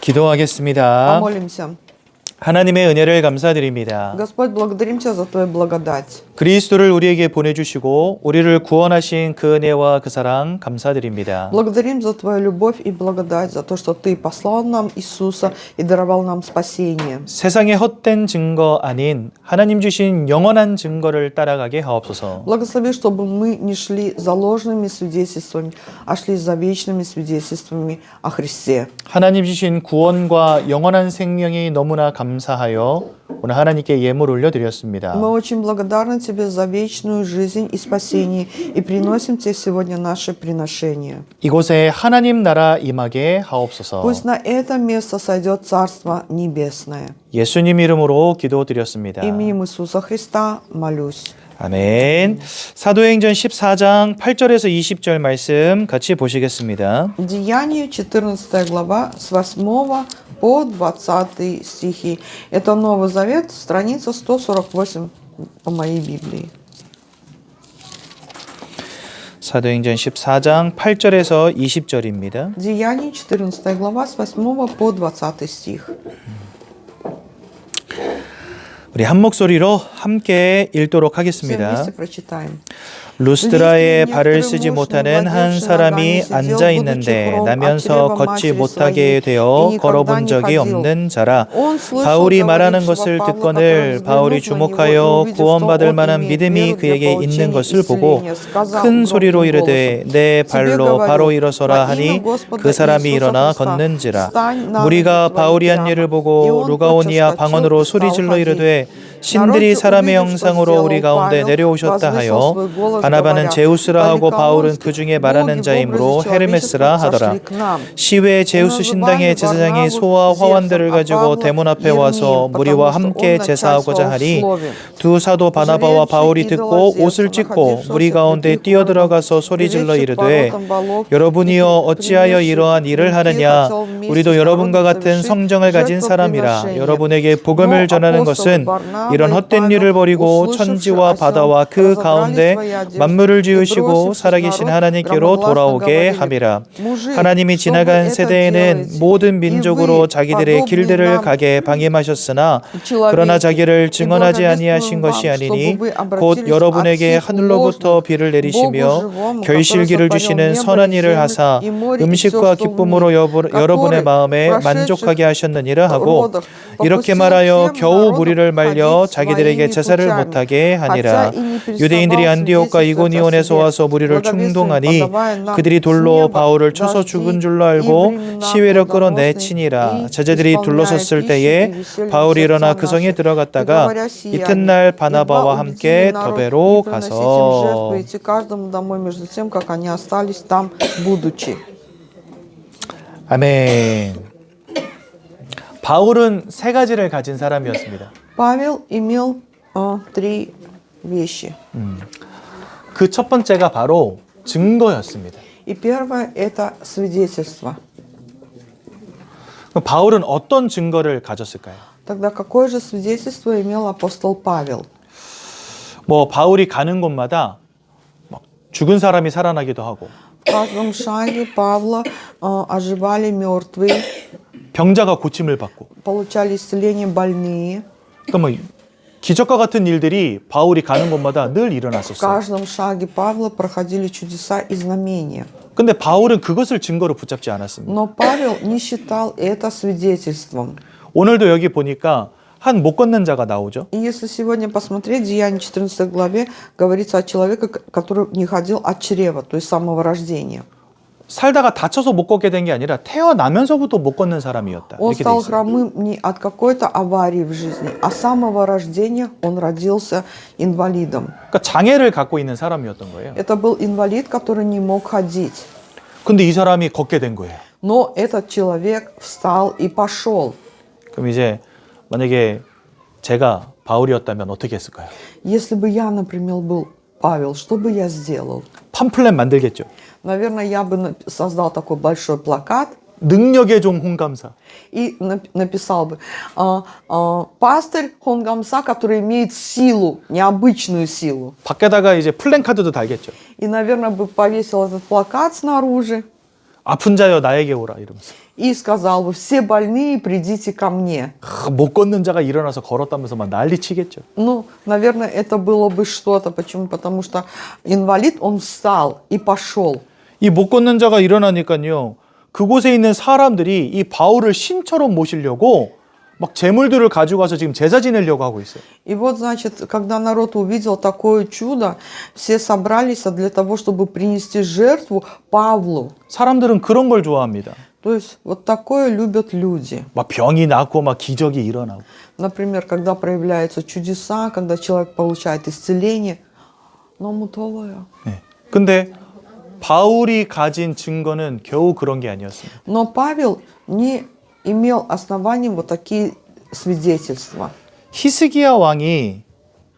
기도하겠습니다. Помолимся. 하나님의 은혜를 감사드립니다. Господь, благодарим Тебя за Твою благодать. 그리스도를 우리에게 보내주시고 우리를 구원하신 그 은혜와 그 사랑 감사드립니다. Благодарим за Твою любовь и благодать, за то, что Ты послал нам Иисуса и даровал нам спасение. 세상의 헛된 증거 아닌 하나님 주신 영원한 증거를 따라가게 하옵소서. Благослови, чтобы мы не шли за ложными свидетельствами, а шли за вечными свидетельствами о Христе. 하나님 주신 구원과 영원한 생명이 너무나 감사하여 오늘 하나님께 예물 올려드렸습니다. Мы очень благодарны Тебе за вечную жизнь и спасение и приносим Тебе сегодня наше приношение. 이곳에 하나님 나라 임하게 하옵소서. Пусть на это место сойдет Царство Небесное. 예수님 이름으로 기도드렸습니다. Именем Иисуса Христа молюсь. 아멘. 사도행전 14장 8절에서 20절 말씀 같이 보시겠습니다. Деяние, 14 глава, с 8 по 20 стихи. Это Новый Завет, страница 148 по моей Библии. 사도행전 14장 8절에서 20절입니다. Деяние, 14 глава, с 8 по 20 стих. 우리 한 목소리로 함께 읽도록 Все 하겠습니다. вместе прочитаем. 루스드라에 발을 쓰지 못하는 한 사람이 앉아 있는데 나면서 걷지 못하게 되어 걸어본 적이 없는 자라. 바울이 말하는 것을 듣거늘 바울이 주목하여 구원받을 만한 믿음이 그에게 있는 것을 보고 큰 소리로 이르되 내 발로 바로 일어서라 하니 그 사람이 일어나 걷는지라. 무리가 바울이 한 일을 보고 루가오니아 방언으로 소리질러 이르되 신들이 사람의 형상으로 우리 가운데 내려오셨다 하여 바나바는 제우스라 하고 바울은 그 중에 말하는 자이므로 헤르메스라 하더라. 시외 제우스 신당의 제사장이 소와 화환들을 가지고 대문 앞에 와서 무리와 함께 제사하고자 하니 두 사도 바나바와 바울이 듣고 옷을 찢고 무리 가운데 뛰어들어가서 소리질러 이르되 여러분이여 어찌하여 이러한 일을 하느냐. 우리도 여러분과 같은 성정을 가진 사람이라. 여러분에게 복음을 전하는 것은 이런 헛된 일을 버리고 천지와 바다와 그 가운데 만물을 지으시고 살아계신 하나님께로 돌아오게 함이라. 하나님이 지나간 세대에는 모든 민족으로 자기들의 길들을 가게 방임하셨으나 그러나 자기를 증언하지 아니하신 것이 아니니 곧 여러분에게 하늘로부터 비를 내리시며 결실기를 주시는 선한 일을 하사 음식과 기쁨으로 여러분의 마음에 만족하게 하셨느니라 하고 이렇게 말하여 겨우 무리를 말려 자기들에게 제사를 못하게 하니라. 유대인들이 안디옥과 이고니온에서 와서 무리를 충동하니 그들이 돌로 바울을 쳐서 죽은 줄로 알고 시위를 끌어내치니라. 제자들이 둘러섰을 때에 바울이 일어나 그 성에 들어갔다가 이튿날 바나바와 함께 더베로 가서. 아멘. 바울은 세 가지를 가진 사람이었습니다. Павел имел три вещи. 그 첫 번째가 바로 증거였습니다. И первое – это свидетельство. 그럼 바울은 어떤 증거를 가졌을까요? Тогда какое же свидетельство имел апостол Павел? 뭐 바울이 가는 곳마다 막 죽은 사람이 살아나기도 하고 В каждом шаге Павла оживали мертвые, 병자가 고침을 받고 получали исцеление больные. 그러니까 뭐 기적과 같은 일들이 바울이 가는 곳마다 늘 В 일어났었어요. каждом шаге Павла проходили чудеса и знамения. 근데 바울은 그것을 증거로 붙잡지 않았습니다. Но Павел не считал это свидетельством. 오늘도 여기 보니까 한 못 걷는 자가 나오죠. И если сегодня посмотреть, Деяние 14 главе говорится о человеке, который не ходил от чрева, то есть с самого рождения. 살다가 다쳐서 못 걷게 된 게 아니라 태어나면서부터 못 걷는 사람이었다. Он 이렇게 돼 стал 있어요. хромым не от какой-то аварии в жизни, а с самого рождения он родился инвалидом. 그러니까 장애를 갖고 있는 사람이었던 거예요. Это был инвалид, который не мог ходить. 근데 이 사람이 걷게 된 거예요. Но этот человек встал и пошел. 그럼 이제 만약에 제가 바울이었다면 어떻게 했을까요? Если бы я, например, был Павел, что бы я сделал? 팜플렛 만들겠죠. Наверное, я бы создал такой большой плакат 능력의 종 홍감사. и написал бы пастырь Хонгамса, который имеет силу, необычную силу. 밖에다가 이제 플랜카드도 달겠죠. И, наверное, бы повесил этот плакат снаружи. 아픈 자여 나에게 오라 이러면서. И сказал: вы все больные, придите ко мне. 못 걷는 자가 일어나서 걸었다면서 막 난리 치겠죠. Ну, наверное, это было бы что-то. Почему? Потому что инвалид, он встал и пошел. 이 못 걷는 자가 일어나니까요. 그곳에 있는 사람들이 이 바울을 신처럼 모시려고 막 재물들을 가지고 와서 지금 제사 지내려고 하고 있어요. И вот, значит, когда народ увидел такое чудо, все собрались для того, чтобы принести жертву Павлу. 사람들은 그런 걸 좋아합니다. То есть вот такое любят люди. 막 병이 낫고 막 기적이 일어나고. Например, когда проявляются чудеса, когда человек получает исцеление. 너무 더워요. 네. 근데 바울이 가진 증거는 겨우 그런 게 아니었습니다. Но Павел не имел оснований вот такие свидетельства. 히스기야 왕이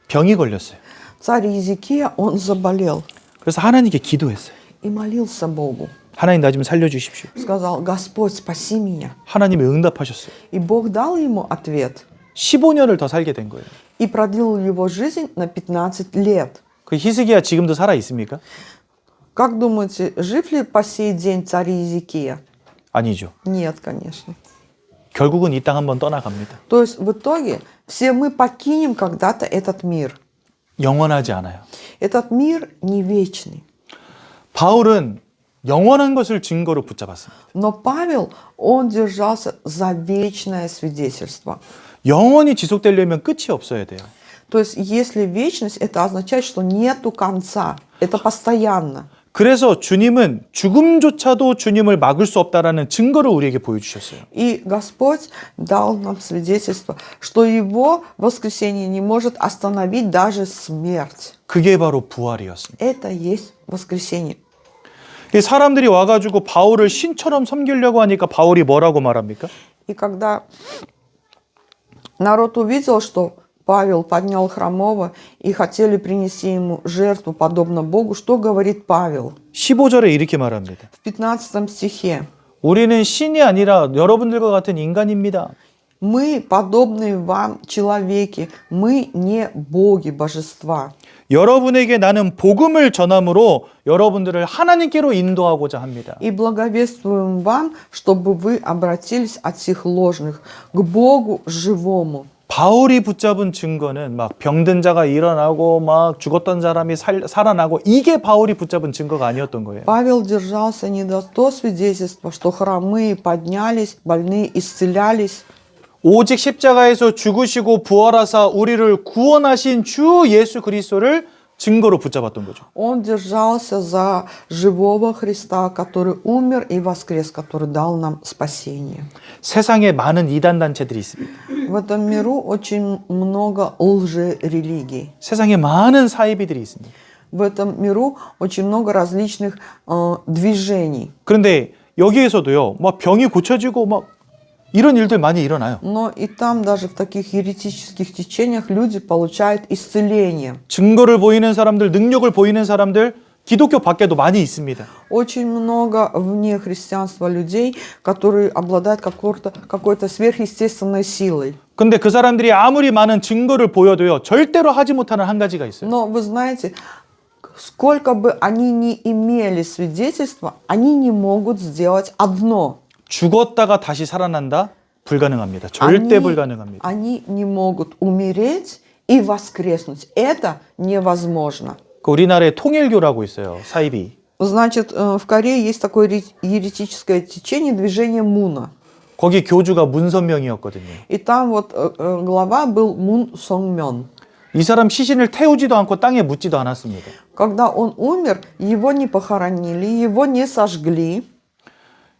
병이 걸렸어요. Царь Иезекия, он заболел 그래서 하나님께 기도했어요. и молился Богу. 하나님 나 좀 살려주십시오. Сказал: Господь, спаси меня. 하나님이 응답하셨어요. И Бог дал ему ответ. 15년을 더 살게 된 거예요. И продлил его жизнь на 15 лет. 그 히스기야 지금도 살아 있습니까? Как думаете, жив ли по сей день царь Иезекия? 아니죠. Нет, конечно. 결국은 이 땅 한번 떠나갑니다. То есть в итоге все мы покинем когда-то этот мир. 영원하지 않아요. Этот мир не вечный. 바울은 영원한 것을 증거로 붙잡았습니다. Но Павел, он держался за вечное свидетельство. 영원히 지속되려면 끝이 없어야 돼요. То есть если вечность, это означает, что нету конца. Это постоянно. 그래서 주님은 죽음조차도 주님을 막을 수 없다라는 증거를 우리에게 보여주셨어요. И Господь дал нам свидетельство, что Его воскресение не может остановить даже смерть. 그게 바로 부활이었습니다. Это есть воскресение. 사람들이 와가지고 바울을 신처럼 섬기려고 하니까 바울이 뭐라고 말합니까? И когда народ увидел, что Павел поднял хромого и хотели принести ему жертву, подобно Богу, что говорит Павел? 15절에 이렇게 말합니다. В 15 стихе. 우리는 신이 아니라 여러분들과 같은 인간입니다. Мы, подобные вам человеки, мы не боги, божества. 여러분에게 나는 복음을 전함으로 여러분들을 하나님께로 인도하고자 합니다. И благовествуем вам, чтобы вы обратились от всех ложных к Богу живому. 바울이 붙잡은 증거는 막 병든 자가 일어나고 막 죽었던 사람이 살아나고 이게 바울이 붙잡은 증거가 아니었던 거예요. Павел держался не до то свидетельства, что хромые поднялись, больные исцелялись. 오직 십자가에서 죽으시고 부활하사 우리를 구원하신 주 예수 그리스도를 증거로 붙잡았던 거죠. Он держался за живого Христа, который умер и воскрес, который дал нам спасение. 세상에 많은 이단 단체들이 있습니다. В этом миру очень много лжерелигий. 세상에 많은 사이비들이 있습니다. В этом миру очень много различных движений. 그런데 여기에서도요, 막 병이 고쳐지고 막 이런 일들 많이 일어나요. Но и там даже в таких еретических течениях люди получают исцеление. 증거를 보이는 사람들, 능력을 보이는 사람들, 기독교 밖에도 많이 있습니다. Очень много вне христианства людей, которые обладают какой-то сверхъестественной силой. 근데 그 사람들이 아무리 많은 증거를 보여도요, 절대로 하지 못하는 한 가지가 있어요. Но вы знаете, сколько бы они ни имели свидетельства, они не могут сделать одно. 죽었다가 다시 살아난다? 불가능합니다. 절대 불가능합니다. Они не могут умереть и воскреснуть. Это невозможно. 그 우리나라에 통일교라고 있어요. 사이비. Значит, в Корее есть такое еретическое течение, движение Муна. 거기 교주가 문선명이었거든요. И там вот глава был Мун Сонгмён. 이 사람 시신을 태우지도 않고 땅에 묻지도 않았습니다. Когда он умер, его не похоронили, его не сожгли.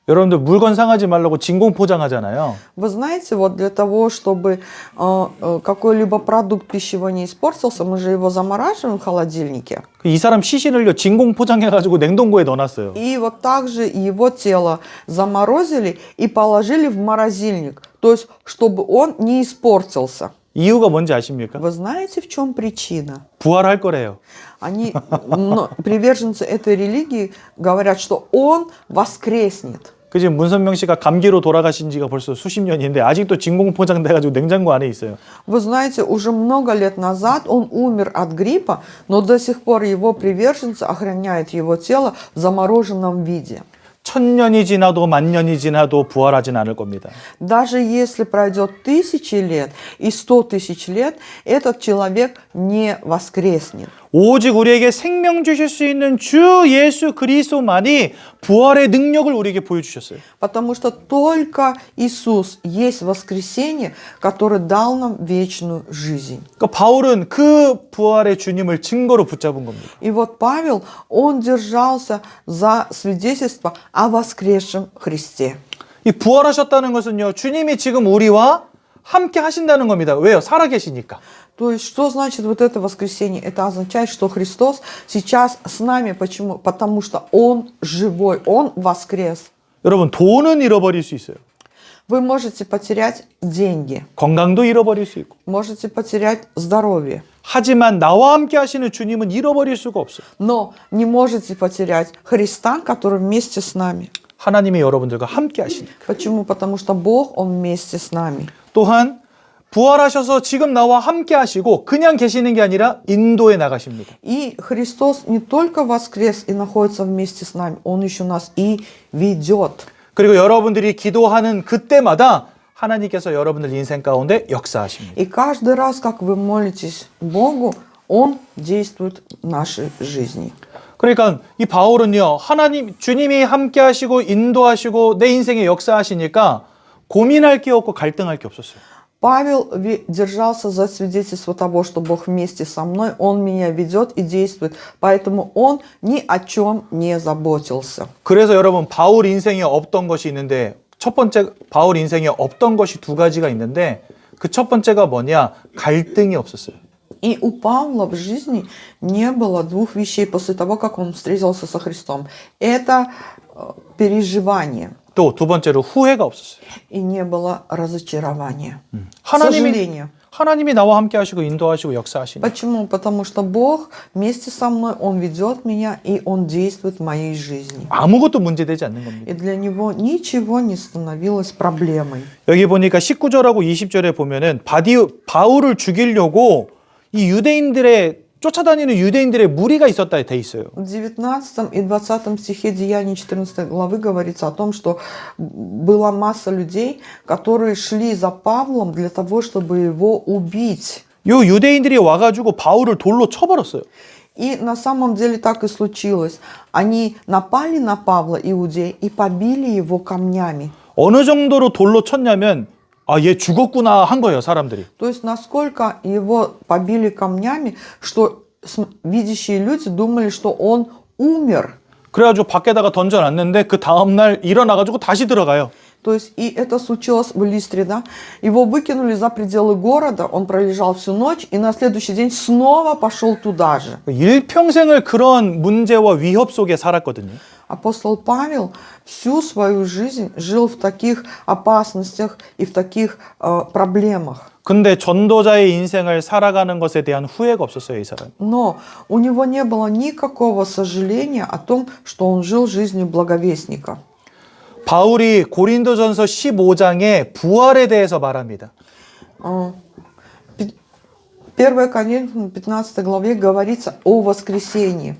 여러분들 물건 상하지 말라고 진공 포장하잖아요. Вы знаете, вот для того, чтобы какой-либо продукт пищевой не испортился, мы же его замораживаем в холодильнике. 이 사람 시신을요 진공 포장해가지고 냉동고에 넣어놨어요. И вот также его тело заморозили и положили в морозильник, то есть чтобы он не испортился. 이유가 뭔지 아십니까? Вы знаете, в чем причина? 부활할 거래요. Они, приверженцы этой религии, говорят, что он воскреснет. 그 지금 문선명 씨가 감기로 돌아가신 지가 벌써 수십 년인데 아직도 진공 포장돼가지고 냉장고 안에 있어요. Вы знаете, уже много лет назад он умер от гриппа, но до сих пор его приверженцы охраняют его тело в замороженном виде. 천년이 지나도 만년이 지나도 부활하진 않을 겁니다. Даже если пройдет 1000 лет и 100 тысяч лет, этот человек не воскреснет. 오직 우리에게 생명 주실 수 있는 주 예수 그리스도만이 부활의 능력을 우리에게 보여주셨어요. Потому что только Иисус есть воскресение, который дал нам вечную жизнь. 그러니까 바울은 그 부활의 주님을 증거로 붙잡은 겁니다. И вот Павел, он держался за свидетельство о воскресшем Христе. 이 부활하셨다는 것은요, 주님이 지금 우리와 함께 하신다는 겁니다. 왜요? 살아계시니까. То есть, что значит вот это воскресение? Это означает, что Христос сейчас с нами. Почему? Потому что Он живой, Он воскрес. 여러분, 돈은 잃어버릴 수 있어요. Вы можете потерять деньги, 건강도 잃어버릴 수 있고. можете потерять здоровье, 하지만 나와 함께 하시는 주님은 잃어버릴 수가 없어요. но не можете потерять Христа, который вместе с нами. 하나님이 여러분들과 함께 하시니까. Почему? Потому что Бог, Он вместе с нами. 또한 부활하셔서 지금 나와 함께 하시고 그냥 계시는 게 아니라 인도에 나가십니다. И Христос не только воскрес и находится вместе с нами, Он еще нас и ведет. 그리고 여러분들이 기도하는 그때마다 하나님께서 여러분들 인생 가운데 역사하십니다. И каждый раз, как вы молитесь Богу, Он действует в нашей жизни. 그러니까 이 바울은요, 하나님, 주님이 함께 하시고 인도하시고 내 인생에 역사하시니까 고민할 게 없고 갈등할 게 없었어요. Павел держался за свидетельство того, что Бог вместе со мной, Он меня ведет и действует. Поэтому он ни о чем не заботился. 그래서 여러분, 바울 인생에 없던 것이 있는데, 첫 번째, 바울 인생에 없던 것이 두 가지가 있는데, 그 첫 번째가 뭐냐? 갈등이 없었어요. И у Павла в жизни не было двух вещей после того, как он встретился со Христом. Это переживание. 또 두 번째로 후회가 없었어요. И не было разочарования. Сожаления. 하나님이 나와 함께 하시고 인도하시고 역사하시니. Почему? Потому что Бог вместе со мной, Он ведет меня, и Он действует в моей жизни. 아무것도 문제되지 않는 겁니다. И для него ничего не становилось проблемой. 여기 보니까 19절하고 20절에 보면은 바울을 죽이려고 이 유대인들의 쫓아다니는 유대인들의 무리가 있었다 돼 있어요. В 19 и 20 стихе Деяний 14 главы говорится о том, что была масса людей, которые шли за Павлом для того, чтобы его убить. 요 유대인들이 와가지고 바울을 돌로 쳐버렸어요. И на самом деле так и случилось. Они напали на Павла, иудеи, и побили его камнями. 어느 정도로 돌로 쳤냐면 아, 얘 죽었구나 한 거예요, 사람들이. То есть насколько его побили камнями, что видящие люди думали, что он умер. 그래가지고 밖에다가 던져놨는데 그 다음날 일어나가지고 다시 들어가요. То есть и это случилось в Листре, да? Его выкинули за пределы города, он пролежал всю ночь, и на следующий день снова пошел туда же. 일평생을 그런 문제와 위협 속에 살았거든요. Апостол Павел всю свою жизнь жил в таких опасностях и в таких проблемах. 근데 전도자의 인생을 살아가는 것에 대한 후회가 없었어요, 이 사람. Но у него не было никакого сожаления о том, что он жил жизнью благовестника. 바울이 고린도전서 15장에 부활에 대해서 말합니다. 1 Коринфянам 15 главе говорится о воскресении.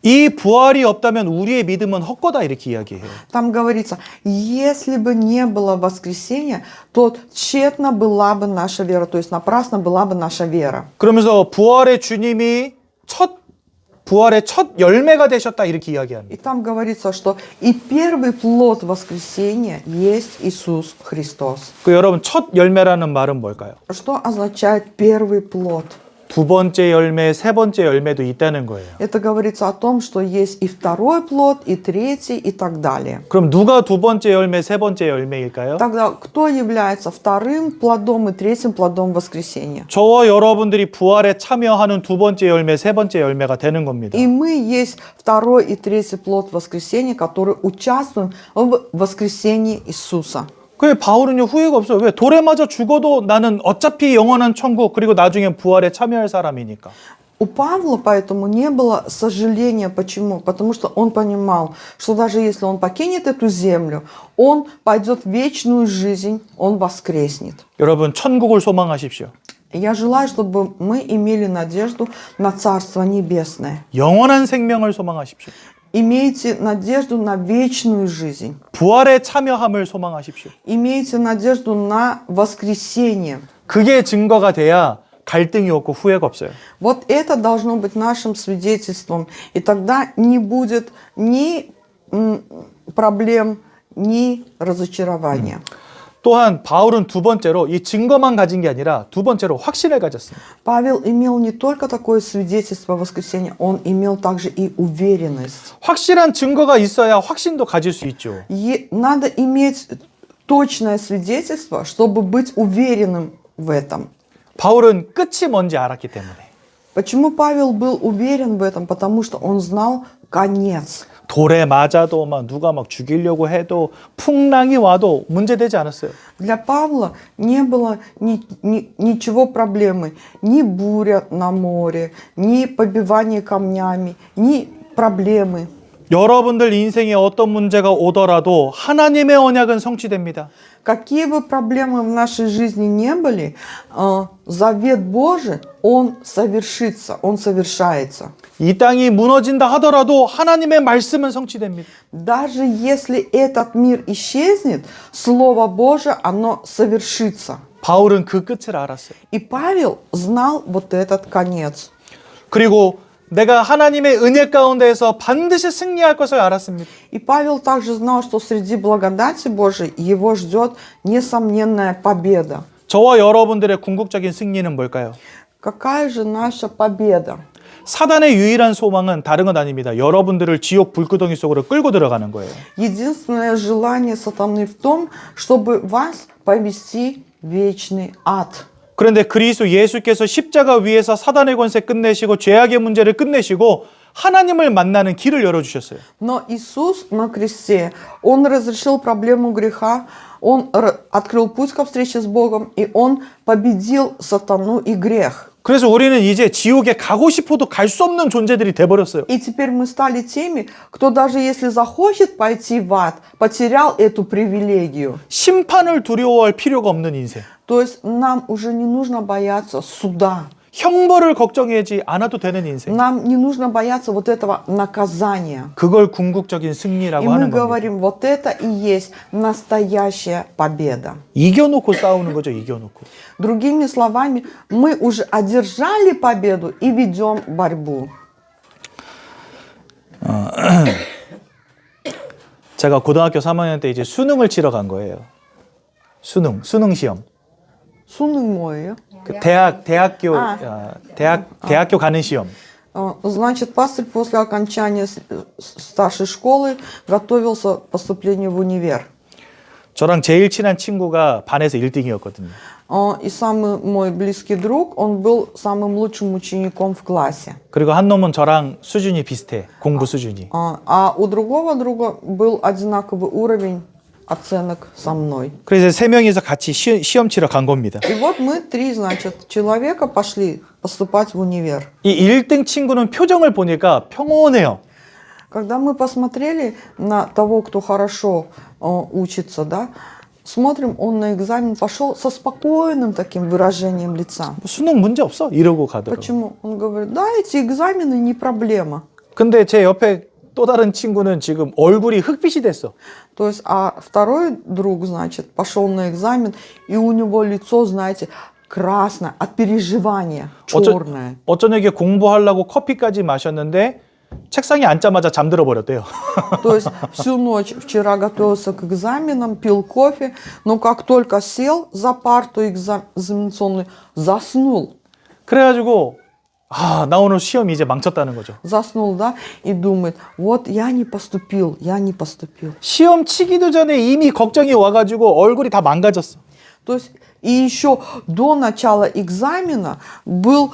이 부활이 없다면 우리의 믿음은 헛거다 이렇게 이야기해요. Там говорится, если бы не было воскресения, то тщетна была бы наша вера, то есть напрасно была бы наша вера. 그러면서 부활의 주님이 부활의 첫 열매가 되셨다 이렇게 이야기합니다. И там говорится, что и первый плод воскресения есть Иисус Христос. 그 여러분 첫 열매라는 말은 뭘까요? Что означает первый плод? 두 번째 열매, 세 번째 열매도 있다는 거예요. Это говорится о том, что есть и второй плод, и третий, и так далее. 그럼 누가 두 번째 열매, 세 번째 열매일까요? Тогда кто является вторым плодом и третьим плодом воскресения? 저와 여러분들이 부활에 참여하는 두 번째 열매, 세 번째 열매가 되는 겁니다. И мы есть второй и третий плод воскресения, которые участвуем в воскресении Иисуса. 그 바울은요 후회가 없어요. 왜? 돌에 맞아 죽어도 나는 어차피 영원한 천국 그리고 나중에 부활에 참여할 사람이니까. У Павла поэтому не было сожаления. Почему? Потому что он понимал, что даже если он покинет эту землю, он пойдет в вечную жизнь, он воскреснет. 여러분 천국을 소망하십시오. Я желаю, чтобы мы имели надежду на Царство Небесное. 영원한 생명을 소망하십시오. Имейте надежду на вечную жизнь. 부활에 참여함을 소망하십시오. Имейте надежду на воскресение. 그게 증거가 돼야 갈등이 없고 후회가 없어요. Вот это должно быть нашим свидетельством. И тогда не будет ни проблем, ни разочарования. 또한 바울은 두 번째로 이 증거만 가진 게 아니라 두 번째로 확신을 가졌습니다. Павел имел не только такое свидетельство воскресения, он имел также и уверенность. 확실한 증거가 있어야 확신도 가질 수 있죠. Надо иметь точное свидетельство, чтобы быть уверенным в этом. 바울은 끝이 뭔지 알았기 때문에. Почему Павел был уверен в этом? Потому что он знал конец. 돌에 맞아도 막 누가 막 죽이려고 해도 풍랑이 와도 문제되지 않았어요. Для Павла не было ничего проблемы. Ни буря на море, ни побивание камнями, ни проблемы. 여러분들 인생에 어떤 문제가 오더라도 하나님의 언약은 성취됩니다. Какие бы проблемы в нашей жизни не были, завет Божий, он совершится, он совершается. 이 땅이 무너진다 하더라도 하나님의 말씀은 성취됩니다. Даже если этот мир исчезнет, Слово Божие, оно совершится. 바울은 그 끝을 알았어요. И Павел знал вот этот конец. 그리고 내가 하나님의 은혜 가운데에서 반드시 승리할 것을 알았습니다. И Павел также знал, что среди благодати Божией его ждет несомненная победа. 저와 여러분들의 궁극적인 승리는 뭘까요? Какая же наша победа? 사단의 유일한 소망은 다른 건 아닙니다. 여러분들을 지옥 불구덩이 속으로 끌고 들어가는 거예요. Единственное желание сатаны в том, чтобы вас повести в вечный ад. 그런데 그리스도 예수께서 십자가 위에서 사단의 권세 끝내시고 죄악의 문제를 끝내시고 하나님을 만나는 길을 열어주셨어요. Но Иисус на кресте, Он разрешил проблему греха, Он открыл путь ко встрече с Богом, и Он победил сатану и грех. 그래서 우리는 이제 지옥에 가고 싶어도 갈 수 없는 존재들이 돼버렸어요. И теперь мы стали теми, кто даже если захочет пойти в ад, потерял эту привилегию. 심판을 두려워할 필요가 없는 인생. То есть нам уже не нужно бояться суда. 형벌을 걱정하지 않아도 되는 인생. Нам не нужно бояться вот этого наказания. 그걸 궁극적인 승리라고 И мы 하는 겁니다. говорим, вот это и есть настоящая победа. 이겨놓고 싸우는 거죠. 이겨놓고. Другими словами, мы уже одержали победу и ведем борьбу. 제가 고등학교 3학년 때 이제 수능을 치러 간 거예요. 수능 시험. Суның 뭐예요? 그 대학교 가는 시험. Значит, пастырь после окончания старшей школы готовился к поступлению в универ. 저랑 제일 친한 친구가 반에서 1등이었거든요. И самый мой близкий друг, он был самым лучшим учеником в классе. 그리고 한 놈은 저랑 수준이 비슷해. 공부 수준이. А у другого друга был одинаковый уровень оценок со мной. 그래서 세 명이서 같이 시험 치러 간 겁니다. И вот мы три, значит, человека пошли поступать в универ. 이 1등 친구는 표정을 보니까 평온해요. Когда мы посмотрели на того, кто хорошо учится, да, смотрим, он на экзамен пошел со спокойным таким выражением лица. 수능 문제 없어 이러고 가더라고요. Почему? Он говорит, да, эти экзамены не проблема. 근데 제 옆에 또 다른 친구는 지금 얼굴이 흑빛이 됐어. То есть, а второй друг, значит, пошел на экзамен, и у него лицо, знаете, красное от переживания, черное. 어쩌녁에 공부하려고 커피까지 마셨는데 책상에 앉자마자 잠들어 버렸대요. То есть всю ночь вчера готовился к экзаменам, пил кофе, но как только сел за парту экзаменационную, заснул. 그래가지고 나 오늘 시험 이제 망쳤다는 거죠. Заснул, да, и думает, вот я не поступил, я не поступил. 시험 치기도 전에 이미 걱정이 와가지고 얼굴이 다 망가졌어. То есть и еще до начала экзамена был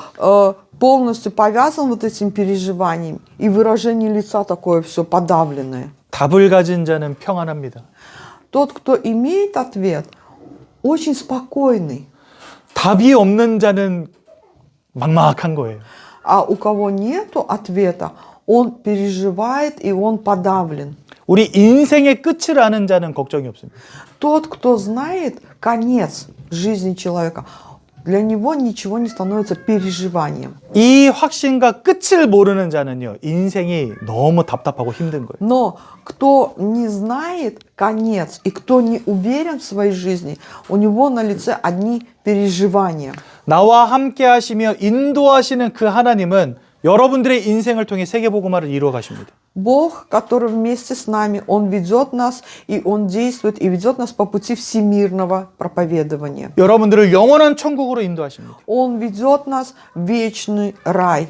полностью повязан вот этим переживанием, и выражение лица такое все подавленное. 답을 가진 자는 평안합니다. Тот, кто имеет ответ, очень спокойный. 답이 없는 자는 막막한 거예요. А у кого нету ответа, он переживает и он подавлен. 우리 인생의 끝을 아는 자는 걱정이 없습니다. Тот, кто знает конец жизни человека, Для него ничего не становится переживанием. 이 확신과 끝을 모르는 자는요, 인생이 너무 답답하고 힘든 거예요. Но кто не знает конец и кто не уверен в своей жизни, у него на лице одни переживания. 나와 함께 하시며 인도하시는 그 하나님은 여러분들의 인생을 통해 세계복음화를 이루어 가십니다. Бог, который вместе с нами, Он ведет нас, и Он действует, и ведет нас по пути всемирного проповедования. 여러분들을 영원한 천국으로 인도하십니다. Он ведет нас в вечный рай.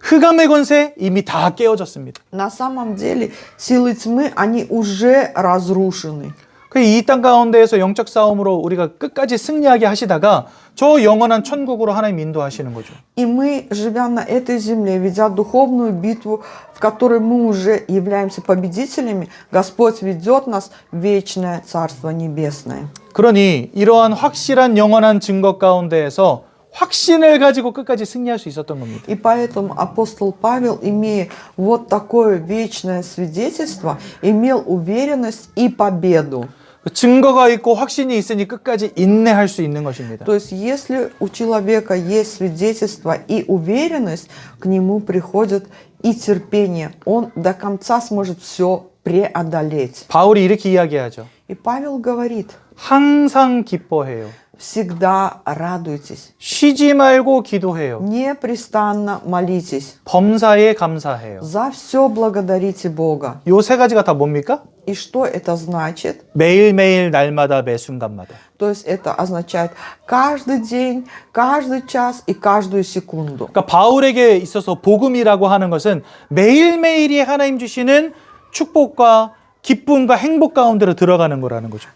흑암의 권세 이미 다 깨어졌습니다. На самом деле, силы тьмы, они уже разрушены. 이 땅 가운데에서 영적 싸움으로 우리가 끝까지 승리하게 하시다가 저 영원한 천국으로 하나님 인도하시는 거죠. И мы, живя на этой земле, ведя духовную битву, в которой мы уже являемся победителями, Господь ведет нас в вечное Царство Небесное. 그러니 이러한 확실한 영원한 증거 가운데에서 확신을 가지고 끝까지 승리할 수 있었던 겁니다. И поэтому апостол Павел, имея вот такое вечное свидетельство, имел уверенность и победу. 증거가 있고 확신이 있으니 끝까지 인내할 수 있는 것입니다. То есть, если у человека есть свидетельство и уверенность, к нему приходит и терпение. Он до конца сможет все преодолеть. 바울이 이렇게 이야기하죠. И Павел говорит, 항상 기뻐해요. всегда радуйтесь, 쉬지 말고 기도해요. непрестанно молитесь, 범사에 감사해요. за все благодарите Бога. 요 세 가지가 다 뭡니까? И что это значит? 매일매일 날마다 매 순간마다. То есть это означает каждый день, каждый час и каждую секунду. 그러니까 바울에게 있어서 복음이라고 하는 것은 매일매일이 하나님 주시는 축복과 기쁨과 행복 가운데로 들어가는 거라는 거죠.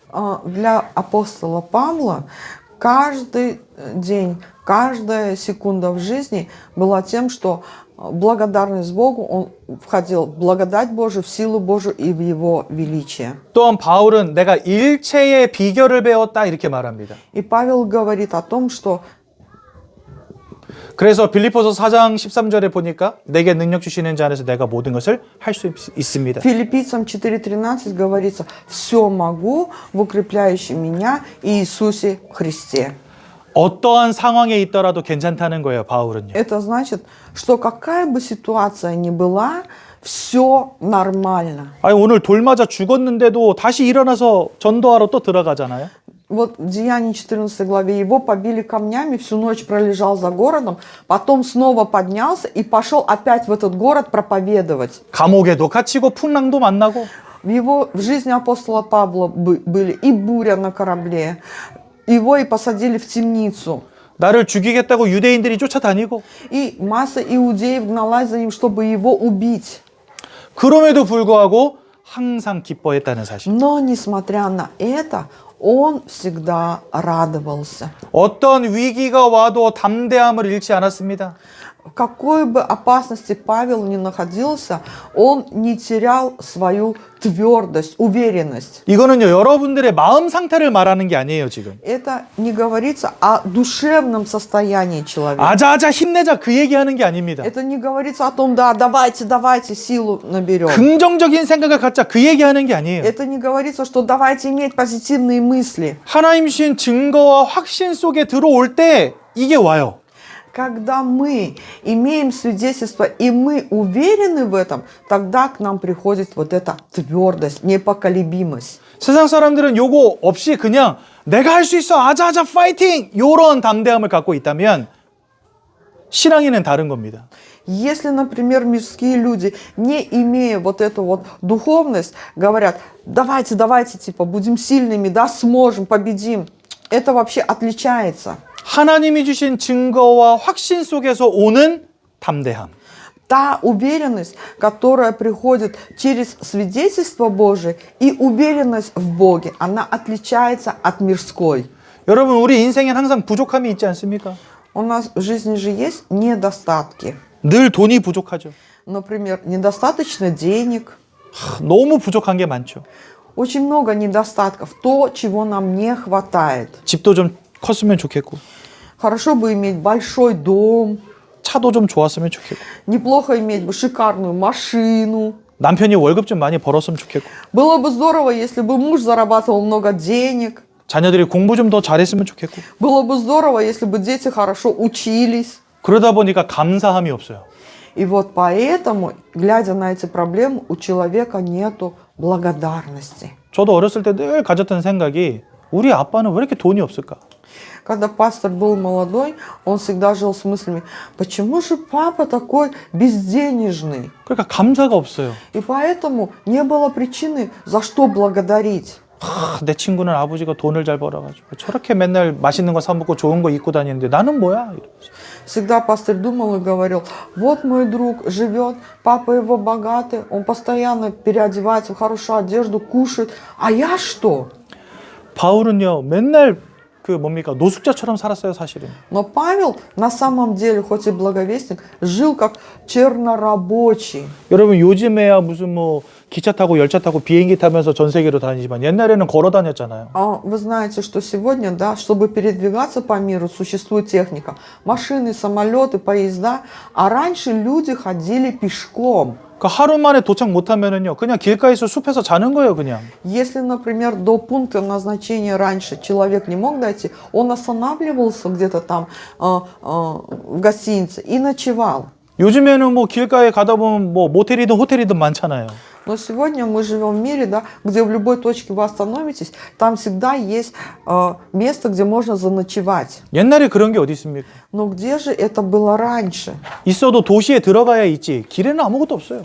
Для апостола Павла каждый день, каждая секунда в жизни была тем, что благодарность Богу, он входил в благодать Божию, в силу Божию и в Его величие. 또한 바울은 내가 일체의 비결을 배웠다 이렇게 말합니다. И Павел говорит о том, что 그래서 빌립보서 4장 13절에 보니까 내게 능력 주시는 자 안에서 내가 모든 것을 할 수 있습니다. Филиппийцам 4:13 говорится: «Все могу в укрепляющем меня Иисусе Христе». 어떠한 상황에 있더라도 괜찮다는 거예요, 바울은요. Это значит, что какая бы ситуация ни была, все нормально. 아니 오늘 돌 맞아 죽었는데도 다시 일어나서 전도하러 또 들어가잖아요. Вот в Деянии 14 главе его побили камнями, всю ночь пролежал за городом, потом снова поднялся и пошел опять в этот город проповедовать. 감옥에도 갇히고 풍랑도 만나고 В жизни апостола Павла были и буря на корабле, его и посадили в темницу. 나를 죽이겠다고 유대인들이 쫓아다니고 И масса иудеев гналась за ним, чтобы его убить. 그럼에도 불구하고 항상 기뻐했다는 사실. Но, несмотря на это, он всегда радовался. 어떤 위기가 와도 담대함을 잃지 않았습니다. В какой бы опасности Павел ни находился, он не терял свою твердость, уверенность. 이거는요, 여러분들의 마음 상태를 말하는 게 아니에요, 지금. Это не говорится о душевном состоянии человека. 아자아자 힘내자 그 얘기하는 게 아닙니다. Это не говорится о том, да, давайте, силу наберем. 긍정적인 생각을 갖자 그 얘기하는 게 아니에요. Это не говорится, что давайте иметь позитивные мысли. 하나님 주신 증거와 확신 속에 들어올 때 이게 와요. Когда мы имеем свидетельство и мы уверены в этом, тогда к нам приходит вот эта твердость, непоколебимость. 세상 사람들은 요거 없이 그냥 내가 할 수 있어 아자아자 파이팅 요런 담대함을 갖고 있다면 신앙인은 다른 겁니다. Если, например, мирские люди, не имея вот эту вот духовность, говорят, давайте, типа, будем сильными, да, сможем, победим, это вообще отличается. 하나님이 주신 증거와 확신 속에서 오는 담대함. Та уверенность, которая приходит через свидетельство Божие и уверенность в Боге, она отличается от мирской. 여러분, 우리 인생엔 항상 부족함이 있지 않습니까? У нас в жизни же есть недостатки. 늘 돈이 부족하죠. Например, недостаточно денег. 너무 부족한 게 많죠. Очень много недостатков, то, чего нам не хватает. 집도 좀 컸으면 좋겠고 Хорошо бы иметь большой дом, 차도 좀 좋았으면 좋겠고 неплохо иметь бы шикарную машину. 남편이 월급 좀 많이 벌었으면 좋겠고 Было бы здорово, если бы муж зарабатывал много денег. 자녀들이 공부 좀 더 잘했으면 좋겠고. Было бы здорово, если бы дети хорошо учились. 그러다 보니까 감사함이 없어요. И вот поэтому, глядя на эти проблемы, у человека нету благодарности. 저도 어렸을 때 늘 가졌던 생각이 우리 아빠는 왜 이렇게 돈이 없을까? Когда пастор был молодой, он всегда жил с мыслями, почему же папа такой безденежный? 그러니까 감사가 없어요. И поэтому не было причины, за что благодарить. 내 친구는 아버지가 돈을 잘 벌어가지고 저렇게 맨날 맛있는 거 사 먹고 좋은 거 입고 다니는데 나는 뭐야? 이러면서. Всегда пастор думал и говорил, вот мой друг живет, папа его богатый, он постоянно переодевается в хорошую одежду, кушает, а я что? 바울은요 맨날 그 뭡니까 노숙자처럼 살았어요 사실은. Но Павел на самом деле, хоть и благовестник, жил как чернорабочий. 여러분 요즘에야 무슨 뭐 기차 타고 열차 타고 비행기 타면서 전 세계로 다니지만 옛날에는 걸어 다녔잖아요. А вы знаете, что сегодня, да, чтобы передвигаться по миру, существует техника. Машины, самолеты, поезда. А раньше люди ходили пешком. 그 하루 만에 도착 못하면은요 그냥 길가에서 숲에서 자는 거예요 그냥. Если, например, до пункта назначения раньше человек не мог дойти, он останавливался где-то там в гостинице и ночевал. 요즘에는 뭐 길가에 가다 보면 뭐 모텔이든 호텔이든 많잖아요. Но сегодня мы живем в мире, да, где в любой точке вы остановитесь, там всегда есть место, где можно заночевать. 옛날에 그런 게 어디 있습니까? Но где же это было раньше? 있어도 도시에 들어가야 있지. 길에는 아무것도 없어요.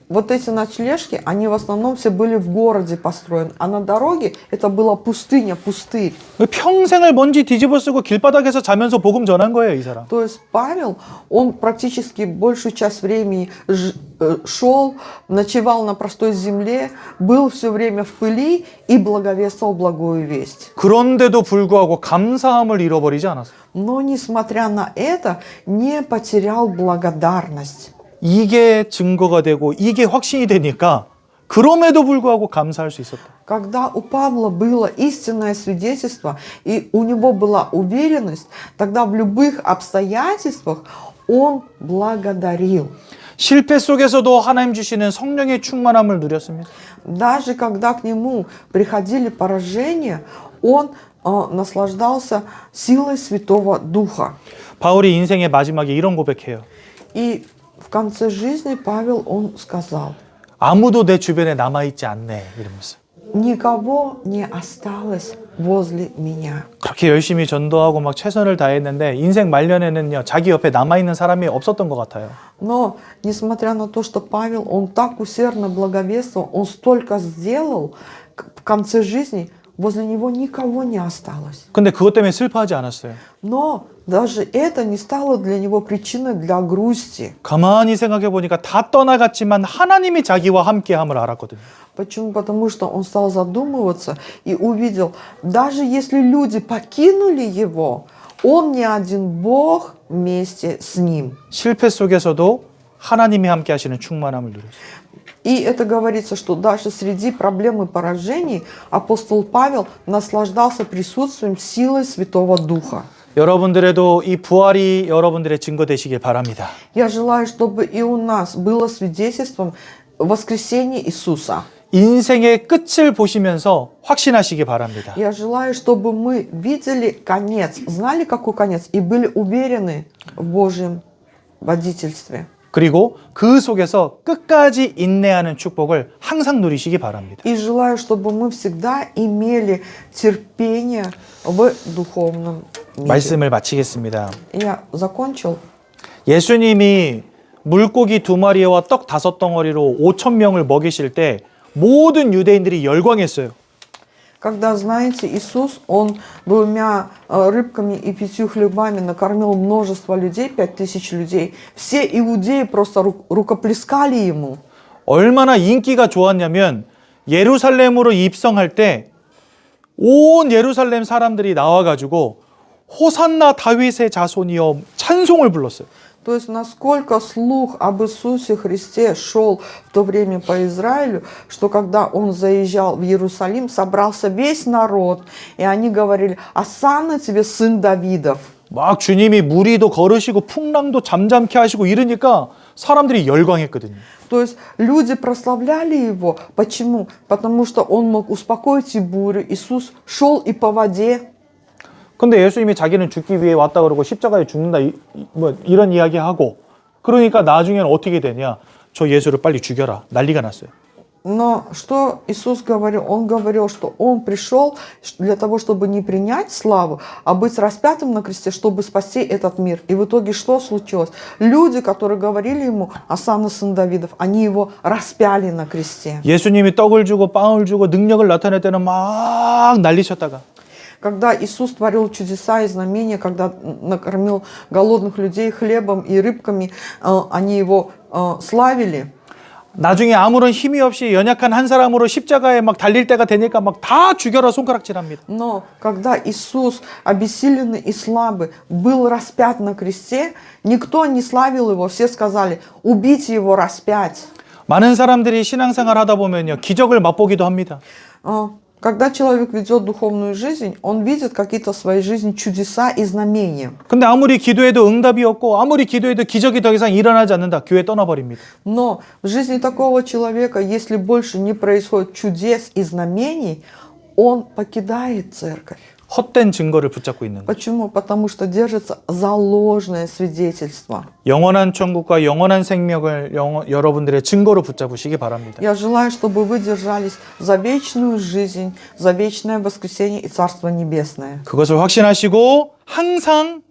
Вот эти ночлежки, они в основном все были в городе построены, а на дороге это была пустыня, пустырь. 평생을 먼지 뒤집어 쓰고 길바닥에서 자면서 복음 전한 거예요, 이 사람. То есть Павел, он практически большую часть времени шел, ночевал на простой земле, был все время в пыли и благовествовал благую весть. 그런데도 불구하고 감사함을 잃어버리지 않았어요. Но, несмотря на это, не потерял благодарность. 이게 증거가 되고 이게 확신이 되니까 그럼에도 불구하고 감사할 수 있었다. Когда у Павла было истинное свидетельство и у него была уверенность, тогда в любых обстоятельствах он благодарил. 실패 속에서도 하나님 주시는 성령의 충만함을 누렸습니다. Даже когда к нему приходили поражения, он наслаждался силой Святого Духа. 바울이 인생의 마지막에 이런 고백해요. И в конце жизни Павел, он сказал, 아무도 내 주변에 남아있지 않네 이러면서. никого не осталось возле меня. 그렇게 열심히 전도하고 막 최선을 다했는데 인생 말년에는요 자기 옆에 남아있는 사람이 없었던 것 같아요. Но, несмотря на то, что Павел, он так усердно благовествовал, он столько сделал, в конце жизни возле него никого не осталось. 근데 그것 때문에 슬퍼하지 않았어요. Но даже это не стало для него причиной для грусти. 가만히 생각해 보니까 다 떠나갔지만 하나님이 자기와 함께함을 알았거든요. Почему? Потому что он стал задумываться и увидел, даже если люди покинули его, он не один Бог вместе с ним. 실패 속에서도 하나님이 함께하시는 충만함을 누렸어요. И это говорится, что даже среди проблем и поражений апостол Павел наслаждался присутствием силы Святого Духа. 여러분들에도 이 부활이 여러분들의 증거 되시길 바랍니다. Я желаю, чтобы и у нас было свидетельством воскресения Иисуса. 인생의 끝을 보시면서 확신하시기 바랍니다. Я желаю, чтобы мы видели конец, знали, какой конец, и были уверены в Божьем водительстве. 그리고 그 속에서 끝까지 인내하는 축복을 항상 누리시기 바랍니다. И желаю, чтобы мы всегда имели терпение в духовном мире. 말씀을 마치겠습니다. Я закончил. 예수님이 물고기 2마리와 떡 5덩어리로 5,000명을 먹이실 때 모든 유대인들이 열광했어요. Когда, знаете, Иисус, Он 2 рыбками и 5 хлебами накормил множество людей, 5000 людей, все иудеи просто рукоплескали Ему. 얼마나 인기가 좋았냐면 예루살렘으로 입성할 때 온 예루살렘 사람들이 나와가지고 호산나 다윗의 자손이여 찬송을 불렀어요. То есть, насколько слух об Иисусе Христе шел в то время по Израилю, что когда Он заезжал в Иерусалим, собрался весь народ, и они говорили: «Осанна тебе, сын Давидов». 막 주님이 무리도 걸으시고 풍랑도 잠잠케 하시고 이러니까 사람들이 열광했거든요. То есть люди прославляли его. Почему? Потому что он мог успокоить и бурю. Иисус шел и по воде. 근데 예수님이 자기는 죽기 위해 왔다 그러고 십자가에 죽는다 뭐 이런 이야기하고 그러니까 나중에는 어떻게 되냐? 저 예수를 빨리 죽여라. 난리가 났어요. Но что Иисус говорил? Он говорил, что Он пришел для того, чтобы не принять славу, а быть распятым на кресте, чтобы спасти этот мир. И в итоге что случилось? Люди, которые говорили Ему, Осанна сын Давидов, они Его распяли на кресте. 예수님이 떡을 주고 빵을 주고 능력을 나타낼 때는 막 난리쳤다가 Когда Иисус творил чудеса и знамения, когда накормил голодных людей хлебом и рыбками, они Его славили. 나중에 아무런 힘이 없이 연약한 한 사람으로 십자가에 막 달릴 때가 되니까 막 다 죽여라 손가락질합니다. Но когда Иисус, обессиленный и слабый, был распят на кресте, никто не славил Его, все сказали, убить Его, распять. 많은 사람들이 신앙생활 하다 보면요 기적을 맛보기도 합니다. Когда человек ведет духовную жизнь, он видит какие-то в своей жизни чудеса и знамения. 근데 아무리 기도해도 응답이 없고 아무리 기도해도 기적이 더 이상 일어나지 않는다. 교회 떠나버립니다. Но в жизни такого человека, если больше не происходит чудес и знамений, он покидает церковь. 헛된 증거를 붙잡고 있는 거예요. Почему? Потому что держится за ложное свидетельство. 영원한 천국과 영원한 생명을 여러분들의 증거로 붙잡으시기 바랍니다. Я желаю, чтобы вы держались за вечную жизнь, за вечное воскресение и Царство Небесное. 그것을 확신하시고 항상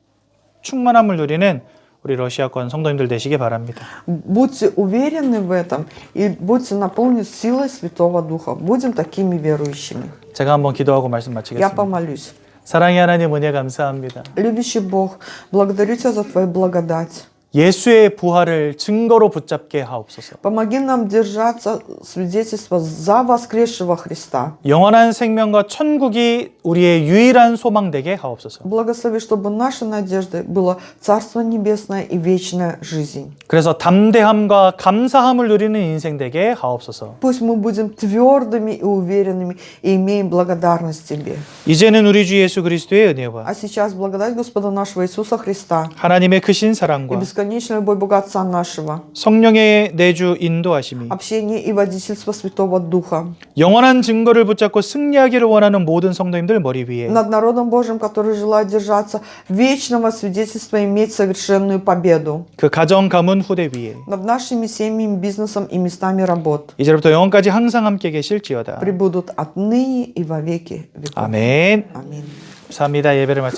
충만함을 누리는 우리 러시아권 성도님들 되시기 바랍니다. Будьте уверены в этом и будьте наполнены силой Святого Духа. Будем такими верующими. 제가 한번 기도하고 말씀 Я 마치겠습니다. помолюсь. 사랑의 하나님 은혜 감사합니다. Любящий Бог, благодарю Тебя за Твою благодать. 예수의 부활을 증거로 붙잡게 하옵소서. Помоги нам держаться свидетельства за воскресшего Христа. 영원한 생명과 천국이 우리의 유일한 소망 되게 하옵소서. Благослови, чтобы нашей надеждой было Царство Небесное и вечная жизнь. 그래서 담대함과 감사함을 누리는 인생 되게 하옵소서. Пусть мы будем твердыми и уверенными и имеем благодарность Тебе. 이제는 우리 주 예수 그리스도의 은혜와 А сейчас благодать Господа нашего Иисуса Христа 하나님의 크신 и 사랑과 бесконечная любовь Бога Отца нашего, 성령의 내주 인도하심이 общение и водительство Святого Духа 영원한 증거를 붙잡고 승리하기를 원하는 모든 성도님들 머리 위에 над народом Божьим, который желает держаться вечного свидетельства и иметь совершенную победу, 그 가정 가문 후대 위에 над нашими семьями, бизнесом и местами работ, 이제부터 영원까지 항상 함께 계실지어다. пребудут отныне и во веки веков. 아멘. Аминь. 감사합니다. 예배를 마쳤습니다.